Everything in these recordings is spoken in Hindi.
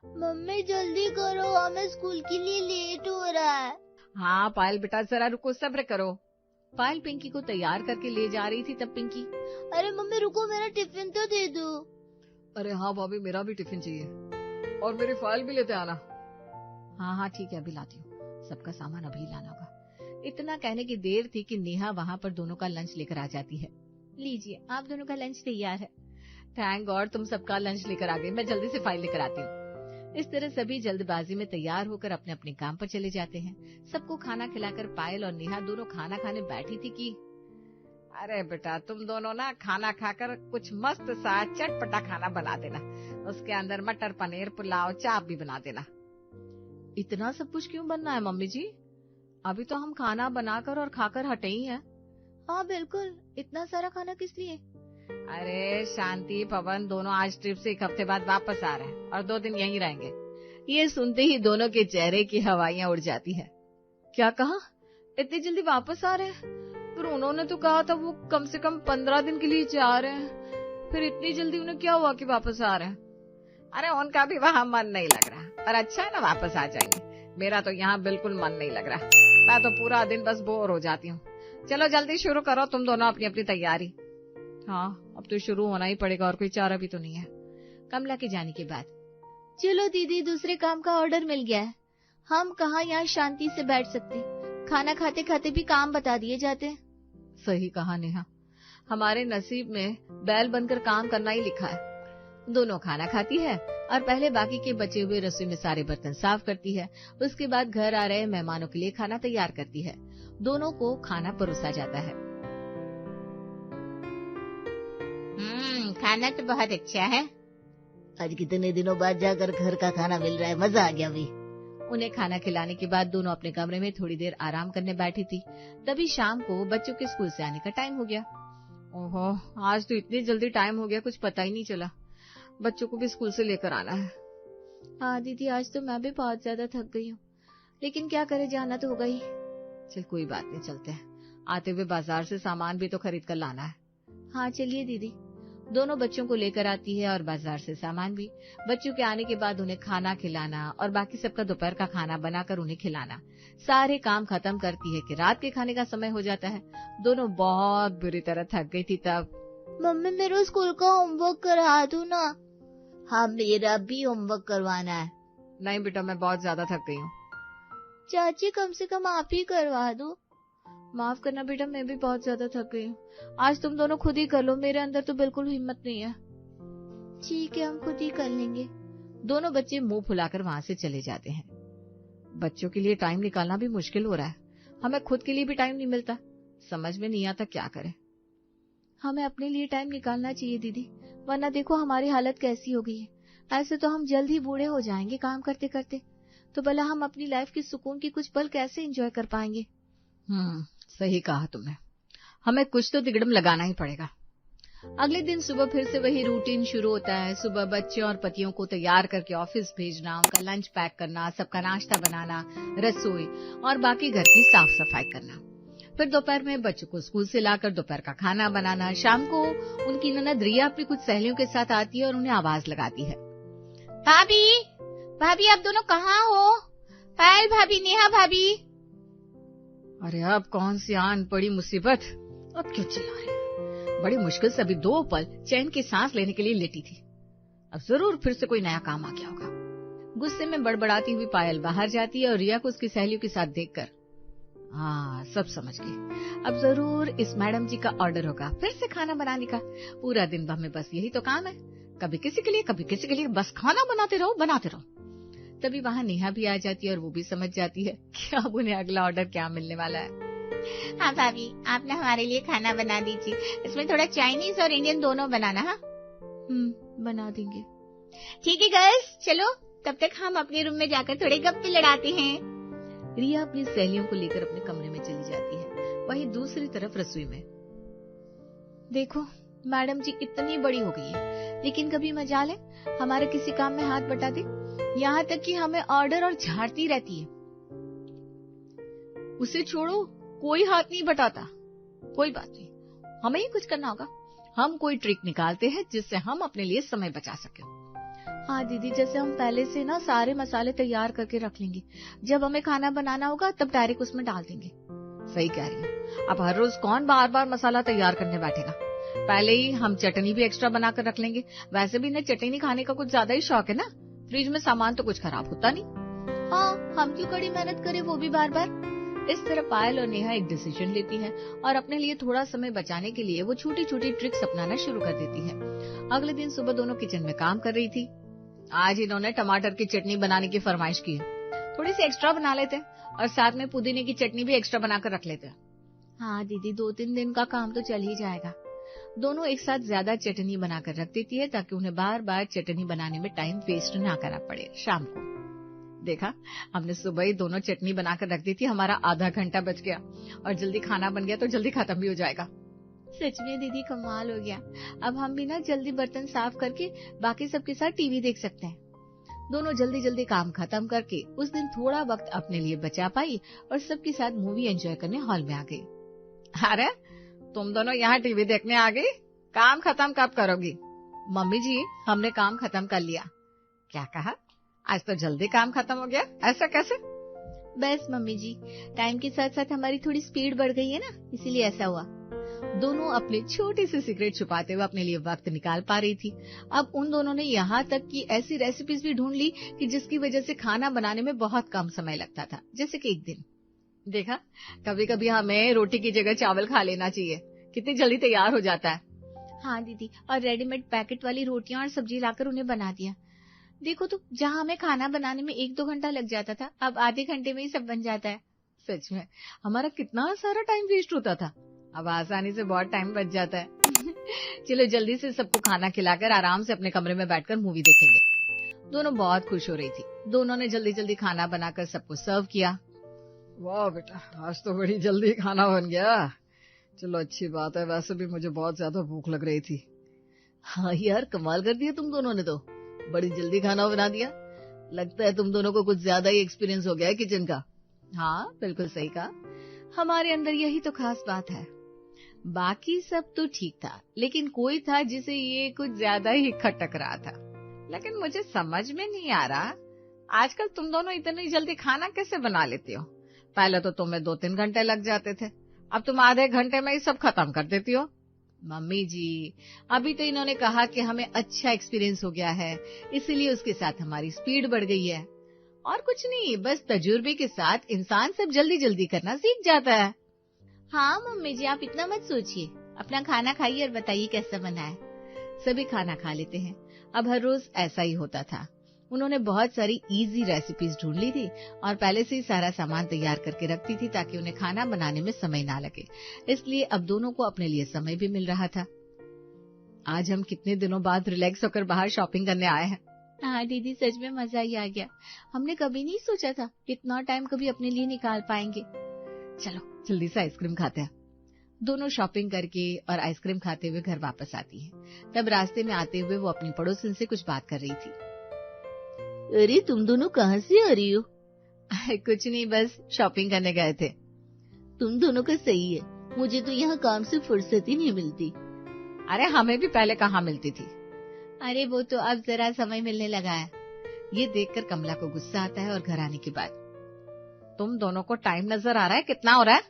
मम्मी जल्दी करो, हमें स्कूल के लिए लेट हो रहा है। हाँ पायल बेटा, जरा रुको, सब्र करो। पायल पिंकी को तैयार करके ले जा रही थी, तब पिंकी, अरे मम्मी रुको, मेरा टिफिन तो दे दो। अरे हाँ भाभी, मेरा भी टिफिन चाहिए और मेरी फाइल भी लेते आना। हाँ हाँ ठीक है, अभी लाती हूँ, सबका सामान अभी लाना होगा। इतना कहने की देर थी कि नेहा वहाँ पर दोनों का लंच लेकर आ जाती है। लीजिए, आप दोनों का लंच तैयार है। थैंक गॉड, तुम सबका लंच लेकर आ गई, मैं जल्दी से फाइल लेकर आती हूँ। इस तरह सभी जल्दबाजी में तैयार होकर अपने अपने काम पर चले जाते हैं। सबको खाना खिलाकर पायल और नेहा दोनों खाना खाने बैठी थी कि अरे बेटा, तुम दोनों ना खाना खाकर कुछ मस्त सा चटपटा खाना बना देना, उसके अंदर मटर पनीर पुलाव चाप भी बना देना। इतना सब कुछ क्यों बनना है मम्मी जी? अभी तो हम खाना बनाकर और खाकर हटे ही हैं। हाँ बिल्कुल, इतना सारा खाना किस लिए? अरे शांति पवन दोनों आज ट्रिप से 1 हफ्ते बाद वापस आ रहे हैं और 2 दिन यहीं रहेंगे। ये सुनते ही दोनों के चेहरे की हवाइयां उड़ जाती है। क्या कहा? इतनी जल्दी वापस आ रहे हैं? पर उन्होंने तो कहा था वो कम से कम 15 दिन के लिए जा रहे हैं, फिर इतनी जल्दी उन्हें क्या हुआ कि वापस आ रहे हैं? अरे उनका भी वहाँ मन नहीं लग रहा, और अच्छा है ना वापस आ जाएंगे। मेरा तो यहाँ बिल्कुल मन नहीं लग रहा, मैं तो पूरा दिन बस बोर हो जाती हूँ। चलो जल्दी शुरू करो तुम दोनों अपनी अपनी तैयारी। हाँ अब तो शुरू होना ही पड़ेगा, और कोई चारा भी तो नहीं है। कमला के जाने के बाद, चलो दीदी, दूसरे काम का ऑर्डर मिल गया है। हम कहाँ यहाँ शांति से बैठ सकते, खाना खाते खाते भी काम बता दिए जाते। सही कहा नेहा, हमारे नसीब में बैल बनकर काम करना ही लिखा है। दोनों खाना खाती है और पहले बाकी के बचे हुए रसोई में सारे बर्तन साफ करती है। उसके बाद घर आ रहे मेहमानों के लिए खाना तैयार करती है। दोनों को खाना परोसा जाता है। खाना तो बहुत अच्छा है। आज कितने दिनों बाद जाकर घर का खाना मिल रहा है, मजा आ गया भी। उन्हें खाना खिलाने के बाद दोनों अपने कमरे में थोड़ी देर आराम करने बैठी थी। तभी शाम को बच्चों के स्कूल से आने का टाइम हो गया। ओहो, आज तो इतनी जल्दी टाइम हो गया, कुछ पता ही नहीं चला। बच्चों को भी स्कूल से लेकर आना है। हाँ दीदी, आज तो मैं भी बहुत ज्यादा थक गई हूँ, लेकिन क्या करे, जाना तो होगा ही। चल कोई बात नहीं, चलते हैं। आते हुए बाजार से सामान भी तो खरीद कर लाना है। हाँ चलिए दीदी। दोनों बच्चों को लेकर आती है और बाजार से सामान भी। बच्चों के आने के बाद उन्हें खाना खिलाना और बाकी सबका दोपहर का खाना बनाकर उन्हें खिलाना, सारे काम खत्म करती है कि रात के खाने का समय हो जाता है। दोनों बहुत बुरी तरह थक गई थी तब। मम्मी मेरे स्कूल का होमवर्क करा दो ना। हाँ मेरा भी होमवर्क करवाना है। नहीं बेटा, मैं बहुत ज्यादा थक गई हूँ। चाची कम से कम आप ही करवा दो। माफ करना बेटा, मैं भी बहुत ज्यादा थक गई हूँ। आज तुम दोनों खुद ही कर लो, मेरे अंदर तो बिल्कुल हिम्मत नहीं है। ठीक है, हम खुद ही कर लेंगे। दोनों बच्चे मुंह फुलाकर वहाँ से चले जाते हैं। बच्चों के लिए टाइम निकालना भी मुश्किल हो रहा है, हमें खुद के लिए भी टाइम नहीं मिलता। समझ में नहीं आता क्या करें। हमें अपने लिए टाइम निकालना चाहिए दीदी, वरना देखो हमारी हालत कैसी हो गई है। ऐसे तो हम जल्द ही बूढ़े हो जाएंगे काम करते करते, तो भला हम अपनी लाइफ की सुकून की कुछ पल कैसे एंजॉय कर पाएंगे। सही कहा तुमने, हमें कुछ तो तिगड़म लगाना ही पड़ेगा। अगले दिन सुबह फिर से वही रूटीन शुरू होता है। सुबह बच्चे और पतियों को तैयार करके ऑफिस भेजना, उनका लंच पैक करना, सबका नाश्ता बनाना, रसोई और बाकी घर की साफ सफाई करना। फिर दोपहर में बच्चों को स्कूल से लाकर दोपहर का खाना बनाना। शाम को उनकी ननद रिया अपनी कुछ सहेलियों के साथ आती है और उन्हें आवाज लगाती है, भाभी भाभी आप दोनों कहाँ हो? पायल भाभी, नेहा भाभी। अरे अब कौन सी आन पड़ी मुसीबत, अब क्यों चिल्ला रहे? बड़ी मुश्किल से अभी 2 पल चैन की सांस लेने के लिए लेटी थी, अब जरूर फिर से कोई नया काम आ गया होगा। गुस्से में बड़बड़ाती हुई पायल बाहर जाती है और रिया को उसकी सहेलियों के साथ देखकर, हाँ सब समझ गई, अब जरूर इस मैडम जी का ऑर्डर होगा फिर से खाना बनाने का। पूरा दिन हमें बस यही तो काम है, कभी किसी के लिए कभी किसी के लिए, बस खाना बनाते रहो बनाते रहो। तभी वहाँ नेहा भी आ जाती है और वो भी समझ जाती है कि अब उन्हें अगला ऑर्डर क्या मिलने वाला है। हाँ भाभी, आप ना हमारे लिए खाना बना दीजिए, इसमें थोड़ा चाइनीज और इंडियन दोनों बनाना। हाँ बना देंगे। ठीक है गर्ल्स, चलो तब तक हम अपने रूम में जाकर थोड़े गप्पे लड़ाते हैं। रिया अपनी सहेलियों को लेकर अपने कमरे में चली जाती है। वहीं दूसरी तरफ रसोई में, देखो मैडम जी इतनी बड़ी हो गई है, लेकिन कभी मजाल है हमारे किसी काम में हाथ बटा दे, यहाँ तक कि हमें ऑर्डर और झाड़ती रहती है। उसे छोड़ो, कोई हाथ नहीं बटाता, कोई बात नहीं, हमें ही कुछ करना होगा। हम कोई ट्रिक निकालते हैं जिससे हम अपने लिए समय बचा सके। हाँ दीदी, जैसे हम पहले से ना सारे मसाले तैयार करके रख लेंगे, जब हमें खाना बनाना होगा तब डायरेक्ट उसमें डाल देंगे। सही कह रही हो। अब हर रोज कौन बार बार मसाला तैयार करने बैठेगा। पहले ही हम चटनी भी एक्स्ट्रा बनाकर रख लेंगे। वैसे भी इन्हें चटनी खाने का कुछ ज्यादा ही शौक है ना। फ्रिज में सामान तो कुछ खराब होता नहीं। हाँ, हम क्यों कड़ी मेहनत करें, वो भी बार बार। इस तरह पायल और नेहा एक डिसीजन लेती है और अपने लिए थोड़ा समय बचाने के लिए वो छोटी छोटी ट्रिक्स अपनाना शुरू कर देती है। अगले दिन सुबह दोनों किचन में काम कर रही थी। आज इन्होंने टमाटर की चटनी बनाने की फरमाइश की है। थोड़ी सी एक्स्ट्रा बना लेते हैं और साथ में पुदीने की चटनी भी एक्स्ट्रा बनाकर रख लेते हैं। हाँ दीदी, 2-3 दिन का काम तो चल ही जाएगा। दोनों एक साथ ज्यादा चटनी बनाकर रख देती है ताकि उन्हें बार बार चटनी बनाने में टाइम वेस्ट ना करना पड़े। शाम को देखा, हमने सुबह ही दोनों चटनी बनाकर रख दी थी। हमारा आधा घंटा बच गया और जल्दी खाना बन गया तो जल्दी खत्म भी हो जाएगा। सच में दीदी, कमाल हो गया। अब हम भी ना जल्दी बर्तन साफ करके बाकी सबके साथ टीवी देख सकते हैं। दोनों जल्दी जल्दी काम खत्म करके उस दिन थोड़ा वक्त अपने लिए बचा पाई और सबके साथ मूवी एंजॉय करने हॉल में आ गई। अरे तुम दोनों यहाँ टीवी देखने आ गई? काम खत्म कब करोगी? मम्मी जी, हमने काम खत्म कर लिया। क्या कहा? आज तो जल्दी काम खत्म हो गया, ऐसा कैसे? बस मम्मी जी, टाइम के साथ साथ हमारी थोड़ी स्पीड बढ़ गई है ना, इसीलिए ऐसा हुआ। दोनों अपने छोटे से सीक्रेट छुपाते हुए अपने लिए वक्त निकाल पा रही थी। अब उन दोनों ने यहाँ तक कि ऐसी रेसिपीज भी ढूंढ ली कि जिसकी वजह से खाना बनाने में बहुत कम समय लगता था। जैसे कि एक दिन देखा, कभी कभी हमें रोटी की जगह चावल खा लेना चाहिए, कितनी जल्दी तैयार हो जाता है। हाँ दीदी, और रेडीमेड पैकेट वाली रोटियां और सब्जी लाकर उन्हें बना दिया। देखो तो, जहाँ हमें खाना बनाने में 1-2 घंटा लग जाता था, अब आधे घंटे में ही सब बन जाता है। सच में हमारा कितना सारा टाइम वेस्ट होता था, अब आसानी से बहुत टाइम बच जाता है। चलो जल्दी से सबको खाना खिलाकर आराम से अपने कमरे में बैठकर मूवी देखेंगे। दोनों बहुत खुश हो रही थी। दोनों ने जल्दी जल्दी खाना बनाकर सबको सर्व किया। वाह बेटा, आज तो बड़ी जल्दी खाना बन गया। चलो अच्छी बात है, वैसे भी मुझे बहुत ज्यादा भूख लग रही थी। हाँ यार, कमाल कर दिया तुम दोनों ने तो, बड़ी जल्दी खाना बना दिया। लगता है तुम दोनों को कुछ ज्यादा ही एक्सपीरियंस हो गया है किचन का। हाँ बिल्कुल सही कहा, हमारे अंदर यही तो खास बात है। बाकी सब तो ठीक था, लेकिन कोई था जिसे ये कुछ ज्यादा ही खटक रहा था। लेकिन मुझे समझ में नहीं आ रहा, आजकल तुम दोनों इतनी जल्दी खाना कैसे बना लेती हो? पहले तो तुम्हें 2-3 घंटे लग जाते थे, अब तुम आधे घंटे में ही सब खत्म कर देती हो। मम्मी जी, अभी तो इन्होंने कहा कि हमें अच्छा एक्सपीरियंस हो गया है, इसीलिए उसके साथ हमारी स्पीड बढ़ गई है। और कुछ नहीं, बस तजुर्बे के साथ इंसान सब जल्दी जल्दी करना सीख जाता है। हाँ मम्मी जी, आप इतना मत सोचिए, अपना खाना खाइए और बताइए कैसा बना है। सभी खाना खा लेते हैं। अब हर रोज ऐसा ही होता था। उन्होंने बहुत सारी इजी रेसिपीज ढूंढ ली थी और पहले से ही सारा सामान तैयार करके रखती थी ताकि उन्हें खाना बनाने में समय ना लगे। इसलिए अब दोनों को अपने लिए समय भी मिल रहा था। आज हम कितने दिनों बाद रिलैक्स होकर बाहर शॉपिंग करने आए हैं। हाँ दीदी, सच में मजा ही आ गया। हमने कभी नहीं सोचा था इतना टाइम कभी अपने लिए निकाल पाएंगे। चलो जल्दी से आइसक्रीम खाते हैं। दोनों शॉपिंग करके और आइसक्रीम खाते हुए घर वापस आती है। तब रास्ते में आते हुए वो अपनी पड़ोसन से कुछ बात कर रही थी। अरे तुम दोनों कहाँ से आ रही हो? कुछ नहीं, बस शॉपिंग करने गए थे। तुम दोनों का सही है, मुझे तो यहाँ काम से फुर्सत ही नहीं मिलती। अरे हमें भी पहले कहाँ मिलती थी। अरे वो तो अब जरा समय मिलने लगा है। ये देखकर कमला को गुस्सा आता है और घर आने के बाद, तुम दोनों को टाइम नजर आ रहा है कितना हो रहा है?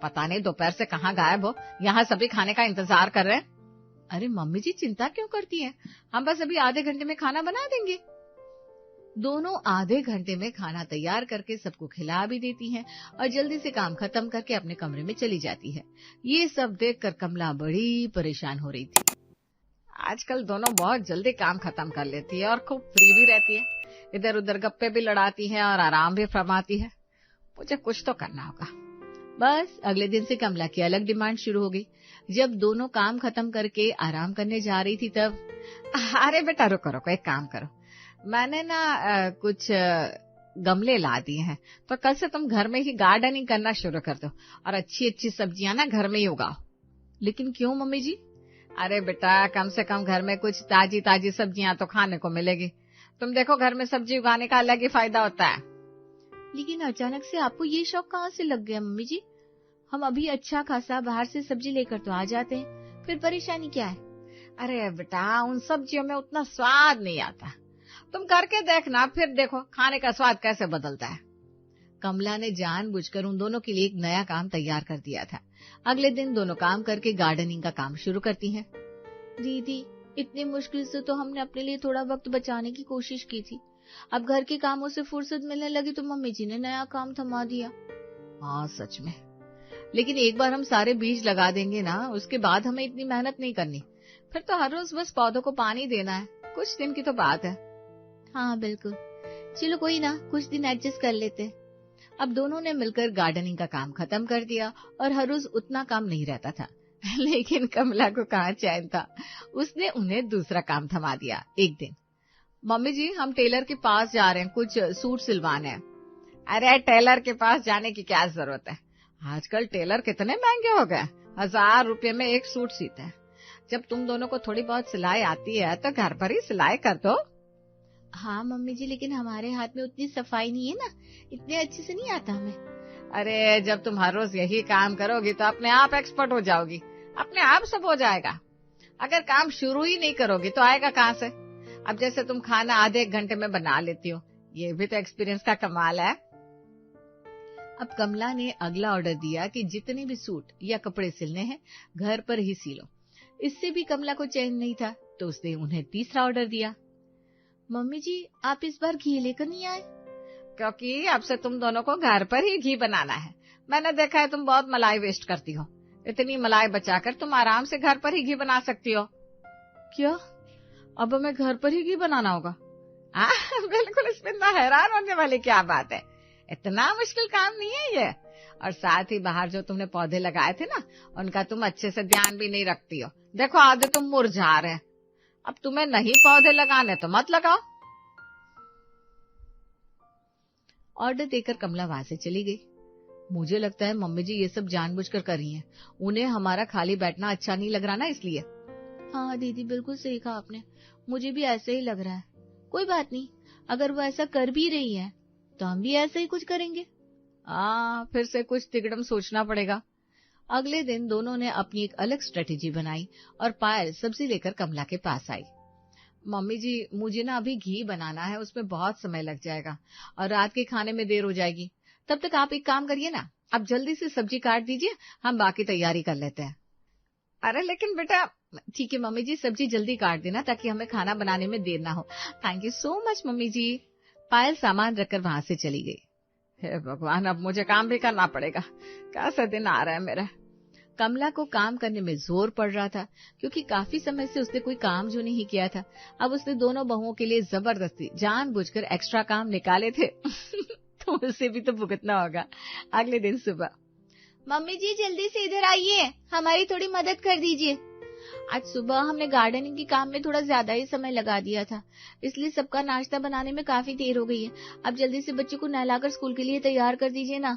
पता नहीं दोपहर से कहाँ गायब हो, यहाँ सभी खाने का इंतजार कर रहे हैं। अरे मम्मी जी, चिंता क्यों करती हैं? हम बस अभी आधे घंटे में खाना बना देंगे। दोनों आधे घंटे में खाना तैयार करके सबको खिला भी देती हैं और जल्दी से काम खत्म करके अपने कमरे में चली जाती है। ये सब देखकर कमला बड़ी परेशान हो रही थी। आजकल दोनों बहुत जल्दी काम खत्म कर लेती है और खूब फ्री भी रहती है, इधर उधर गप्पे भी लड़ाती है और आराम भी फरमाती है। मुझे कुछ तो करना होगा। बस अगले दिन से कमला की अलग डिमांड शुरू हो गई। जब दोनों काम खत्म करके आराम करने जा रही थी तब, अरे बेटा रुको रुको, एक काम करो, मैंने ना कुछ गमले ला दिए हैं, तो कल से तुम घर में ही गार्डनिंग करना शुरू कर दो और अच्छी अच्छी सब्जियां ना घर में ही उगाओ। लेकिन क्यों मम्मी जी? अरे बेटा, कम से कम घर में कुछ ताजी ताजी सब्जियां तो खाने को मिलेगी। तुम देखो, घर में सब्जी उगाने का अलग ही फायदा होता है। लेकिन अचानक से आपको ये शौक कहाँ से लग गया मम्मी जी? हम अभी अच्छा खासा बाहर से सब्जी लेकर तो आ जाते हैं, फिर परेशानी क्या है? अरे बेटा, उन सब्जियों में उतना स्वाद नहीं आता। तुम करके देखना, फिर देखो खाने का स्वाद कैसे बदलता है। कमला ने जानबूझकर उन दोनों के लिए एक नया काम तैयार कर दिया था। अगले दिन दोनों काम करके गार्डनिंग का काम शुरू करती हैं। दीदी, इतनी मुश्किल से तो हमने अपने लिए थोड़ा वक्त बचाने की कोशिश की थी। अब घर के कामों से फुर्सत मिलने लगी तो मम्मी जी ने नया काम थमा दिया। हाँ सच में, लेकिन एक बार हम सारे बीज लगा देंगे ना, उसके बाद हमें इतनी मेहनत नहीं करनी। फिर तो हर रोज बस पौधों को पानी देना है। कुछ दिन की तो बात है। हाँ बिल्कुल, चलो कोई ना, कुछ दिन एडजस्ट कर लेते। अब दोनों ने मिलकर गार्डनिंग का काम खत्म कर दिया और हर रोज उतना काम नहीं रहता था। लेकिन कमला को कहाँ चैन था। उसने उन्हें दूसरा काम थमा दिया। एक दिन, मम्मी जी हम टेलर के पास जा रहे हैं, कुछ सूट सिलवाने हैं। अरे टेलर के पास जाने की क्या जरूरत है, आजकल टेलर कितने महंगे हो गए, 1000 रुपए में एक सूट सीते हैं। जब तुम दोनों को थोड़ी बहुत सिलाई आती है तो घर पर ही सिलाई कर दो। हाँ मम्मी जी, लेकिन हमारे हाथ में उतनी सफाई नहीं है ना, इतने अच्छे से नहीं आता हमें। अरे जब तुम हर रोज यही काम करोगी तो अपने आप एक्सपर्ट हो जाओगी, अपने आप सब हो जाएगा। अगर काम शुरू ही नहीं करोगी तो आएगा कहाँ से। अब जैसे तुम खाना आधे एक घंटे में बना लेती हो, ये भी तो एक्सपीरियंस का कमाल है। अब कमला ने अगला ऑर्डर दिया कि जितने भी सूट या कपड़े सिलने हैं घर पर ही सिलो। इससे भी कमला को चैन नहीं था तो उसने उन्हें तीसरा ऑर्डर दिया। मम्मी जी आप इस बार घी लेकर नहीं आए? क्योंकि अब से तुम दोनों को घर पर ही घी बनाना है। मैंने देखा है तुम बहुत मलाई वेस्ट करती हो। इतनी मलाई बचाकर तुम आराम से घर पर ही घी बना सकती हो। क्या, अब हमें घर पर ही घी बनाना होगा? बिल्कुल, इसमें इतना हैरान होने वाली क्या बात है। इतना मुश्किल काम नहीं है ये। और साथ ही बाहर जो तुमने पौधे लगाए थे ना, उनका तुम अच्छे से ध्यान भी नहीं रखती हो। देखो आधे तुम मुरझा रहे हैं। अब तुम्हें नहीं पौधे लगाने तो मत लगाओ। ऑर्डर देकर कमला वहां से चली गई। मुझे लगता है मम्मी जी ये सब जानबूझकर कर रही हैं। उन्हें हमारा खाली बैठना अच्छा नहीं लग रहा ना, इसलिए। हाँ दीदी, बिल्कुल सही कहा आपने, मुझे भी ऐसे ही लग रहा है। कोई बात नहीं, अगर वो ऐसा कर भी रही है तो हम भी ऐसे ही कुछ करेंगे। फिर से कुछ तिकड़म सोचना पड़ेगा। अगले दिन दोनों ने अपनी एक अलग स्ट्रेटेजी बनाई और पायल सब्जी लेकर कमला के पास आई। मम्मी जी मुझे ना अभी घी बनाना है, उसमें बहुत समय लग जाएगा और रात के खाने में देर हो जाएगी। तब तक आप एक काम करिए ना, आप जल्दी से सब्जी काट दीजिए, हम बाकी तैयारी कर लेते हैं। अरे लेकिन बेटा। ठीक है मम्मी जी, सब्जी जल्दी काट देना ताकि हमें खाना बनाने में देर ना हो। Thank you so much mummy ji. Payal सामान रखकर वहां से चली गई। हे भगवान, अब मुझे काम भी करना पड़ेगा। कैसा दिन आ रहा है मेरा। कमला को काम करने में जोर पड़ रहा था क्योंकि काफी समय से उसने कोई काम जो नहीं किया था। अब उसने दोनों बहुओं के लिए जबरदस्ती जानबूझकर एक्स्ट्रा काम निकाले थे। तो उसे भी तो भुगतना होगा। अगले दिन सुबह, मम्मी जी जल्दी से इधर आइए, हमारी थोड़ी मदद कर दीजिए। आज सुबह हमने गार्डनिंग के काम में थोड़ा ज्यादा ही समय लगा दिया था, इसलिए सबका नाश्ता बनाने में काफी देर हो गई है। अब जल्दी से बच्चों को नहलाकर स्कूल के लिए तैयार कर दीजिए ना।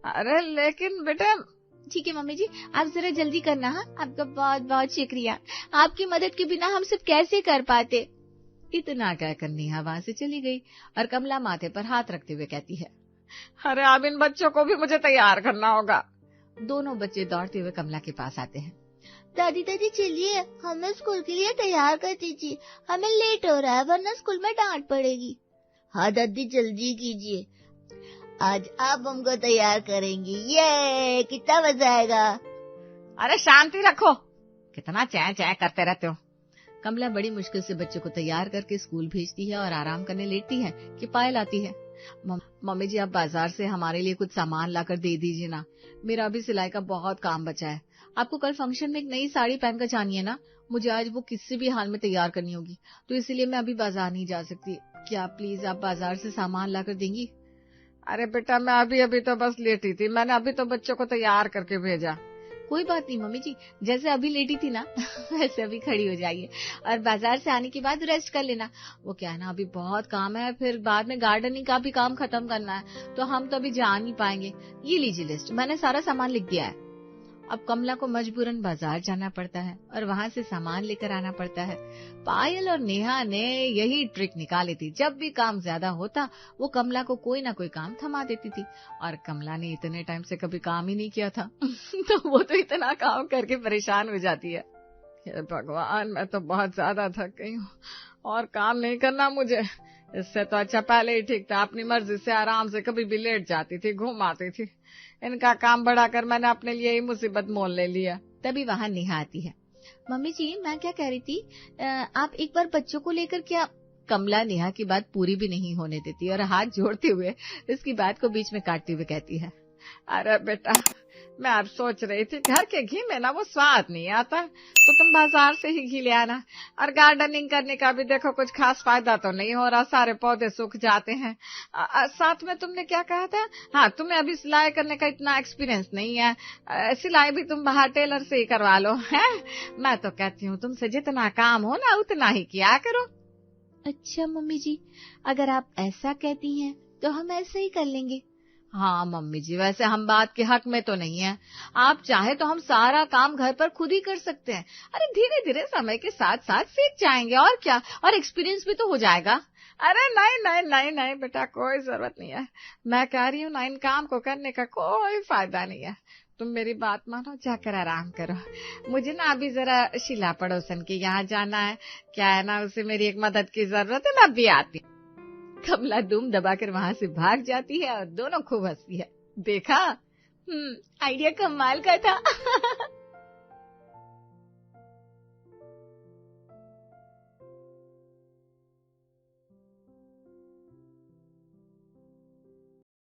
अरे लेकिन बेटा। ठीक है मम्मी जी, आप जरा जल्दी करना। हाँ, आपका बहुत बहुत शुक्रिया, आपकी मदद के बिना हम सब कैसे कर पाते। इतना कहकर नेहा वहां से चली गई और कमला माथे पर हाथ रखते हुए कहती है, अरे अब इन बच्चों को भी मुझे तैयार करना होगा। दोनों बच्चे दौड़ते हुए कमला के पास आते हैं। दादी दादी चलिए, हमें स्कूल के लिए तैयार कर दीजिए, हमें लेट हो रहा है वरना स्कूल में डांट पड़ेगी। हाँ दादी जल्दी कीजिए, आज आप हमको तैयार करेंगी, ये कितना मजा आएगा। अरे शांति रखो, कितना चै चै करते रहते हो। कमला बड़ी मुश्किल से बच्चों को तैयार करके स्कूल भेजती है और आराम करने लेटती है कि पायल आती है। मम्मी जी आप बाजार से हमारे लिए कुछ सामान लाकर दे दीजिए ना, मेरा अभी सिलाई का बहुत काम बचा है। आपको कल फंक्शन में एक नई साड़ी पहनकर जानी है ना, मुझे आज वो किसी भी हाल में तैयार करनी होगी, तो इसीलिए मैं अभी बाजार नहीं जा सकती। क्या प्लीज आप बाजार से सामान लाकर देंगी? अरे बेटा मैं अभी तो बस लेटी थी, मैंने अभी तो बच्चों को तैयार करके भेजा। कोई बात नहीं मम्मी जी, जैसे अभी लेटी थी ना वैसे अभी खड़ी हो जाइए और बाजार से आने के बाद रेस्ट कर लेना। वो क्या है ना, अभी बहुत काम है, फिर बाद में गार्डनिंग का भी काम खत्म करना है, तो हम तो अभी जा नहीं पाएंगे। ये लीजिए लिस्ट, मैंने सारा सामान लिख दिया है। अब कमला को मजबूरन बाजार जाना पड़ता है और वहां से सामान लेकर आना पड़ता है। पायल और नेहा ने यही ट्रिक निकाली थी, जब भी काम ज्यादा होता वो कमला को कोई ना कोई काम थमा देती थी और कमला ने इतने टाइम से कभी काम ही नहीं किया था तो वो तो इतना काम करके परेशान हो जाती है। हे भगवान, मैं तो बहुत ज्यादा थक गई हूँ, और काम नहीं करना मुझे। इससे तो अच्छा पहले ही ठीक था, अपनी मर्जी से आराम से कभी भी लेट जाती थी, घूम आती थी। इनका काम बढ़ाकर मैंने अपने लिए ही मुसीबत मोल ले लिया। तभी वहाँ नेहा आती है। मम्मी जी, मैं क्या कह रही थी, आप एक बार बच्चों को लेकर क्या। कमला नेहा की बात पूरी भी नहीं होने देती और हाथ जोड़ते हुए इसकी बात को बीच में काटते हुए कहती है, अरे बेटा, मैं अब सोच रही थी घर के घी में ना वो स्वाद नहीं आता, तो तुम बाजार से ही घी ले आना। और गार्डनिंग करने का भी देखो कुछ खास फायदा तो नहीं हो रहा, सारे पौधे सूख जाते हैं। साथ में तुमने क्या कहा था, हाँ तुम्हें अभी सिलाई करने का इतना एक्सपीरियंस नहीं है, सिलाई भी तुम बाहर टेलर से ही करवा लो। है मैं तो कहती हूँ तुमसे जितना काम हो ना उतना ही किया करो। अच्छा मम्मी जी, अगर आप ऐसा कहती हैं तो हम ऐसा ही कर लेंगे। हाँ मम्मी जी, वैसे हम बात के हक में तो नहीं है, आप चाहे तो हम सारा काम घर पर खुद ही कर सकते हैं। अरे धीरे धीरे समय के साथ साथ सीख जाएंगे और क्या, और एक्सपीरियंस भी तो हो जाएगा। अरे नहीं नहीं नहीं नहीं बेटा, कोई जरूरत नहीं है। मैं कह रही हूँ ना, इन काम को करने का कोई फायदा नहीं है। तुम मेरी बात मानो, जाकर आराम करो। मुझे ना अभी जरा शीला पड़ोसन के यहाँ जाना है, क्या है ना उसे मेरी एक मदद की जरूरत है, मैं अभी आती हूँ। कमला दुम दबाकर वहां से भाग जाती है और दोनों खूब हंसती है। देखा, आइडिया कमाल का था।